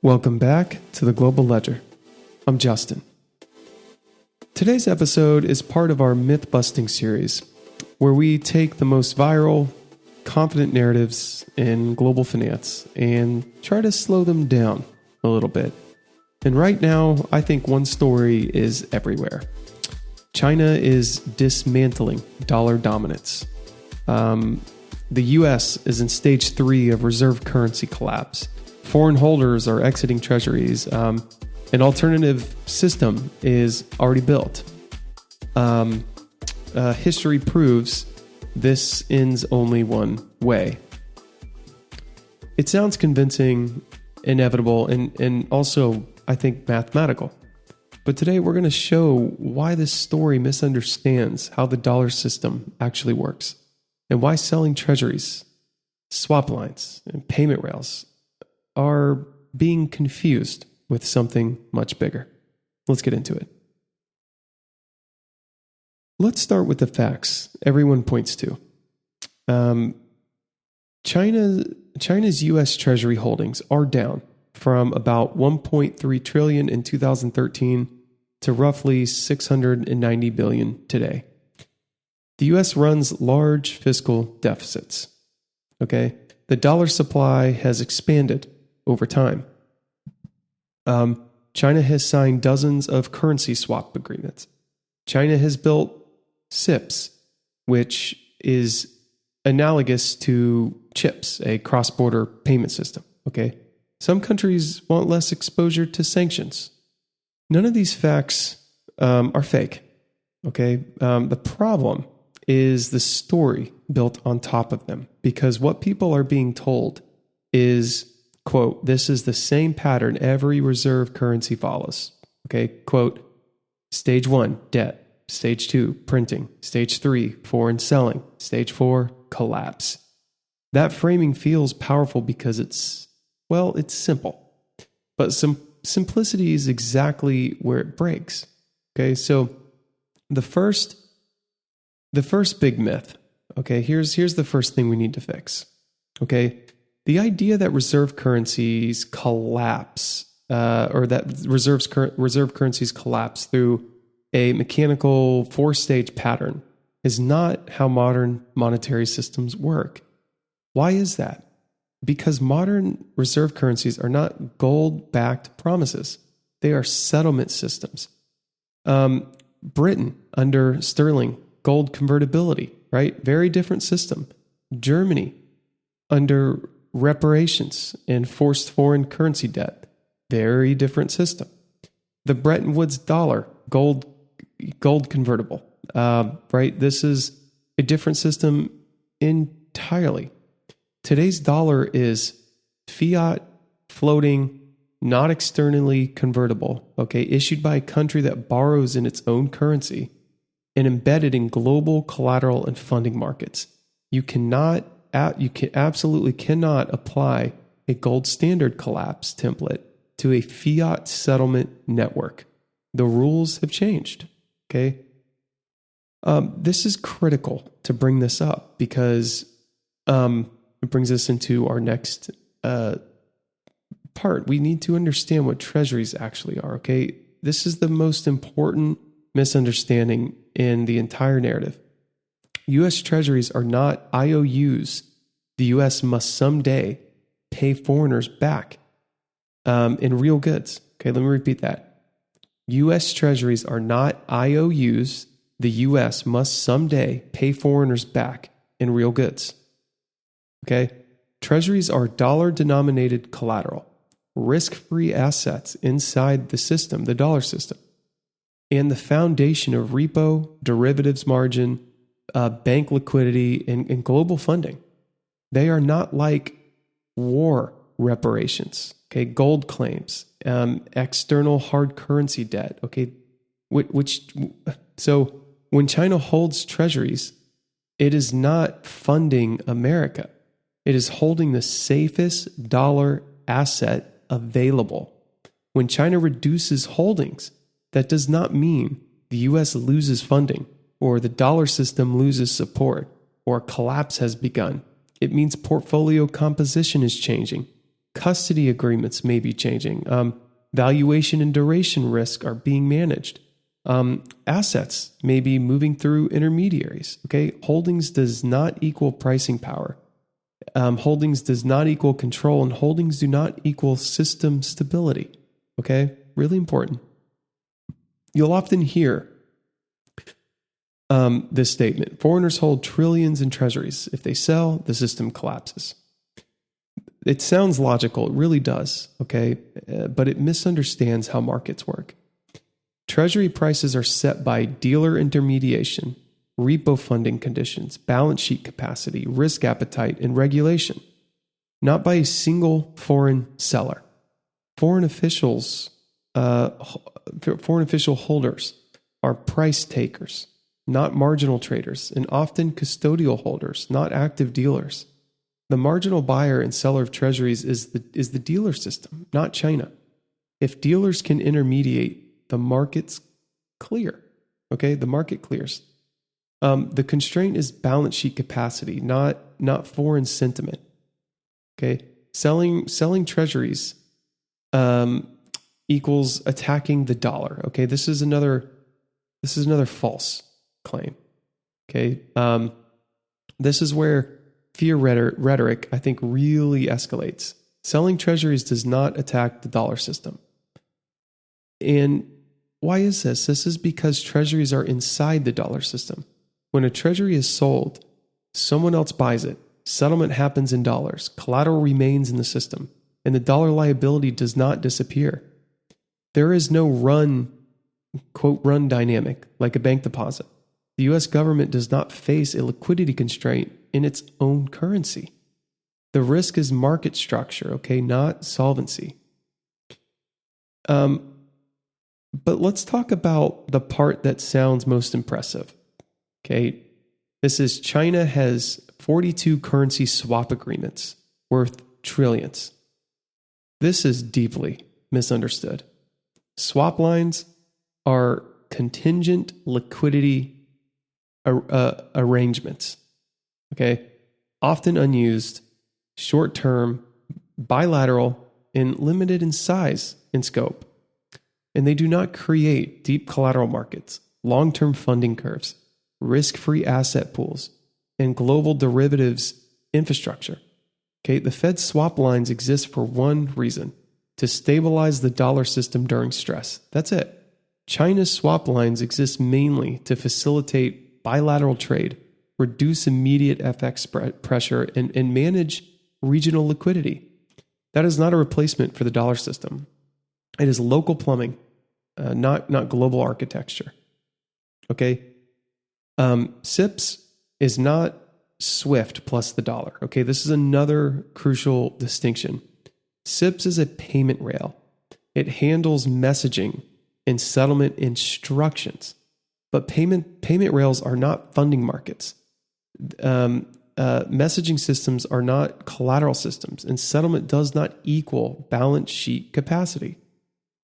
Welcome back to the Global Ledger. I'm Justin. Today's episode is part of our Mythbusting series, where we take the most viral, confident narratives in global finance and try to slow them down a little bit. And right now, I think one story is everywhere. China is dismantling dollar dominance. The US is in stage 3 of reserve currency collapse. Foreign holders are exiting treasuries. An alternative system is already built. History proves this ends only one way. It sounds convincing, inevitable, and also, I think, mathematical. But today we're going to show why this story misunderstands how the dollar system actually works, and why selling treasuries, swap lines, and payment rails are being confused with something much bigger. Let's get into it. Let's start with the facts everyone points to. China's U.S. Treasury holdings are down from about $1.3 trillion in 2013 to roughly $690 billion today. The U.S. runs large fiscal deficits. Okay, the dollar supply has expanded over time. China has signed dozens of currency swap agreements. China has built SIPs, which is analogous to chips, a cross-border payment system. Okay, some countries want less exposure to sanctions. None of these facts are fake. Okay, the problem is the story built on top of them, because what people are being told is, quote, this is the same pattern every reserve currency follows. Okay, quote, stage 1, debt. Stage 2, printing. Stage 3, foreign selling. Stage 4, collapse. That framing feels powerful because it's simple. But simplicity is exactly where it breaks. Okay, so the first big myth, okay, here's the first thing we need to fix. Okay, the idea that reserve currencies collapse, or that reserve currencies collapse through a mechanical 4-stage pattern is not how modern monetary systems work. Why is that? Because modern reserve currencies are not gold-backed promises. They are settlement systems. Britain under sterling, gold convertibility, right? Very different system. Germany under reparations and forced foreign currency debt, very different system. The Bretton Woods dollar, gold convertible, right? This is a different system entirely. Today's dollar is fiat, floating, not externally convertible, okay, issued by a country that borrows in its own currency and embedded in global collateral and funding markets. You absolutely cannot apply a gold standard collapse template to a fiat settlement network. The rules have changed, okay? This is critical to bring this up because it brings us into our next part. We need to understand what treasuries actually are, okay? This is the most important misunderstanding in the entire narrative. U.S. treasuries are not IOUs the U.S. must someday pay foreigners back in real goods. Okay, let me repeat that. U.S. treasuries are not IOUs the U.S. must someday pay foreigners back in real goods. Okay, treasuries are dollar-denominated collateral, risk-free assets inside the system, the dollar system, and the foundation of repo, derivatives margin, bank liquidity, and global funding. They are not like war reparations, okay, gold claims, external hard currency debt, okay, so when China holds treasuries, it is not funding America. It is holding the safest dollar asset available. When China reduces holdings, that does not mean the U.S. loses funding or the dollar system loses support or collapse has begun. It means portfolio composition is changing. Custody agreements may be changing. Valuation and duration risk are being managed. Assets may be moving through intermediaries. Okay, holdings does not equal pricing power. Holdings does not equal control, and holdings do not equal system stability. Okay, really important. You'll often hear this statement: foreigners hold trillions in treasuries. If they sell, the system collapses. It sounds logical, it really does, okay, but it misunderstands how markets work. Treasury prices are set by dealer intermediation, repo funding conditions, balance sheet capacity, risk appetite, and regulation, not by a single foreign seller. Foreign official holders are price takers, not marginal traders, and often custodial holders, not active dealers. The marginal buyer and seller of treasuries is the dealer system, not China. If dealers can intermediate, the market's clear. Okay, the market clears. The constraint is balance sheet capacity, not foreign sentiment. Okay, selling treasuries equals attacking the dollar. Okay, this is another false claim. Okay, this is where fear rhetoric, I think, really escalates. Selling treasuries does not attack the dollar system. And why is this? This is because treasuries are inside the dollar system. When a treasury is sold, someone else buys it. Settlement happens in dollars. Collateral remains in the system, and the dollar liability does not disappear. There is no quote, run dynamic like a bank deposit. The U.S. government does not face a liquidity constraint in its own currency. The risk is market structure, okay, not solvency. But let's talk about the part that sounds most impressive. Okay, this is China has 42 currency swap agreements worth trillions. This is deeply misunderstood. Swap lines are contingent liquidity arrangements. Okay, often unused, short-term, bilateral, and limited in size and scope. And they do not create deep collateral markets, long-term funding curves, risk-free asset pools, and global derivatives infrastructure. Okay, the Fed's swap lines exist for one reason: to stabilize the dollar system during stress. That's it. China's swap lines exist mainly to facilitate bilateral trade, reduce immediate FX pressure, and manage regional liquidity. That is not a replacement for the dollar system. It is local plumbing, not global architecture. Okay? SIPS is not SWIFT plus the dollar. Okay, this is another crucial distinction. SIPS is a payment rail. It handles messaging and settlement instructions. But payment rails are not funding markets. Messaging systems are not collateral systems, and settlement does not equal balance sheet capacity.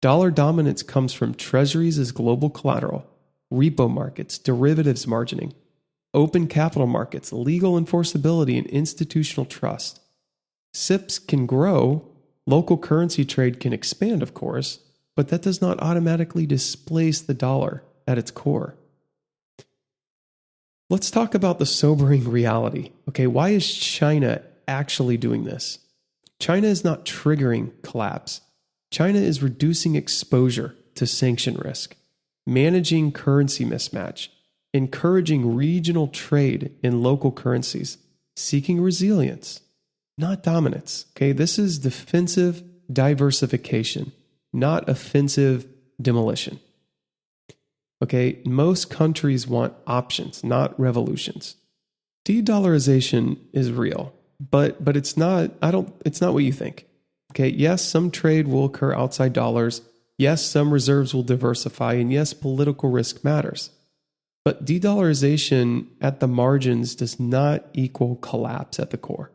Dollar dominance comes from treasuries as global collateral, repo markets, derivatives margining, open capital markets, legal enforceability, and institutional trust. SIPs can grow, local currency trade can expand, of course, but that does not automatically displace the dollar at its core. Let's talk about the sobering reality. Okay, why is China actually doing this? China is not triggering collapse. China is reducing exposure to sanction risk, managing currency mismatch, encouraging regional trade in local currencies, seeking resilience, not dominance. Okay, this is defensive diversification, not offensive demolition. Okay, most countries want options, not revolutions. De-dollarization is real, but it's not. It's not what you think. Okay, yes, some trade will occur outside dollars. Yes, some reserves will diversify, and yes, political risk matters. But de-dollarization at the margins does not equal collapse at the core.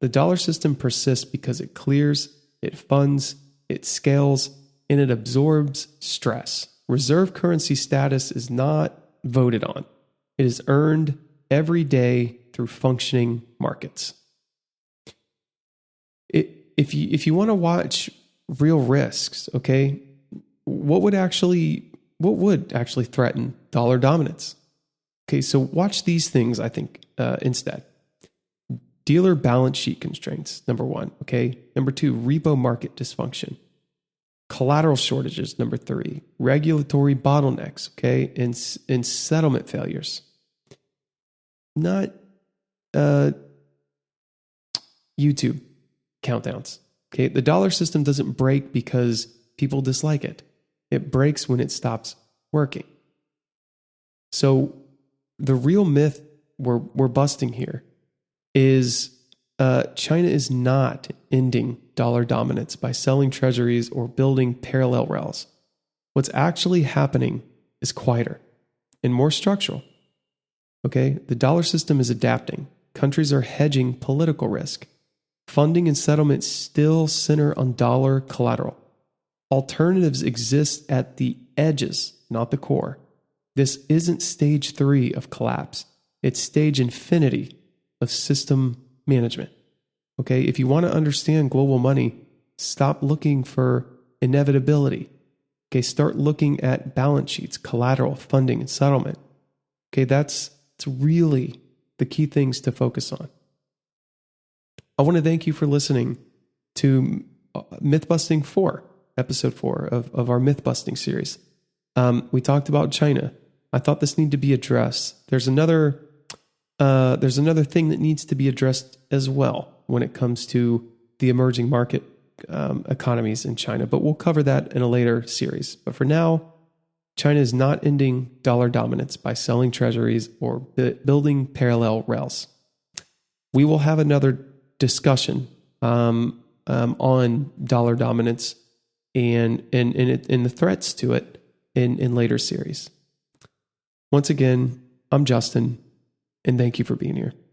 The dollar system persists because it clears, it funds, it scales, and it absorbs stress. Reserve currency status is not voted on. It is earned every day through functioning markets. if you want to watch real risks, okay, what would actually threaten dollar dominance? Okay, so watch these things, I think, instead. Dealer balance sheet constraints, number one, okay? Number two, repo market dysfunction. Collateral shortages, number three. Regulatory bottlenecks, okay? And settlement failures. Not YouTube countdowns, okay? The dollar system doesn't break because people dislike it. It breaks when it stops working. So the real myth we're busting here is China is not ending dollar dominance by selling treasuries or building parallel rails. What's actually happening is quieter and more structural. Okay, the dollar system is adapting. Countries are hedging political risk. Funding and settlement still center on dollar collateral. Alternatives exist at the edges, not the core. This isn't stage 3 of collapse. It's stage infinity of system management. Okay, if you want to understand global money, stop looking for inevitability. Okay, start looking at balance sheets, collateral, funding, and settlement. Okay, that's really the key things to focus on. I want to thank you for listening to Mythbusting 4, episode 4 of our Mythbusting series. We talked about China. I thought this needed to be addressed. There's another thing that needs to be addressed as well when it comes to the emerging market economies in China, but we'll cover that in a later series. But for now, China is not ending dollar dominance by selling treasuries or building parallel rails. We will have another discussion on dollar dominance and the threats to it in later series. Once again, I'm Justin, and thank you for being here.